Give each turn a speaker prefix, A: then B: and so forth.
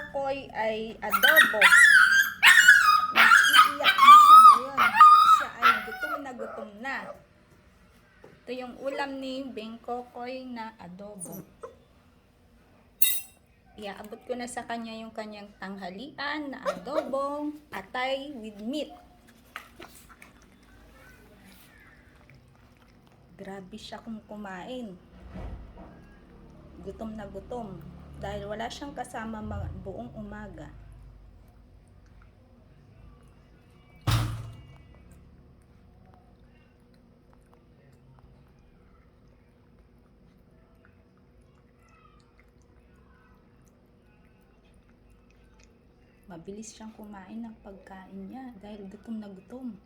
A: Koy ay adobo. Nag-iiyak na siya ngayon. Siya ay gutom na. Ito yung ulam ni Bengkokoy na adobo. Iaabot ko na sa kanya yung kanyang tanghalian na adobong atay with meat. Grabe siya kung kumain. Gutom na gutom. Dahil wala siyang kasama buong umaga. Mabilis siyang kumain ng pagkain niya dahil gutom na gutom.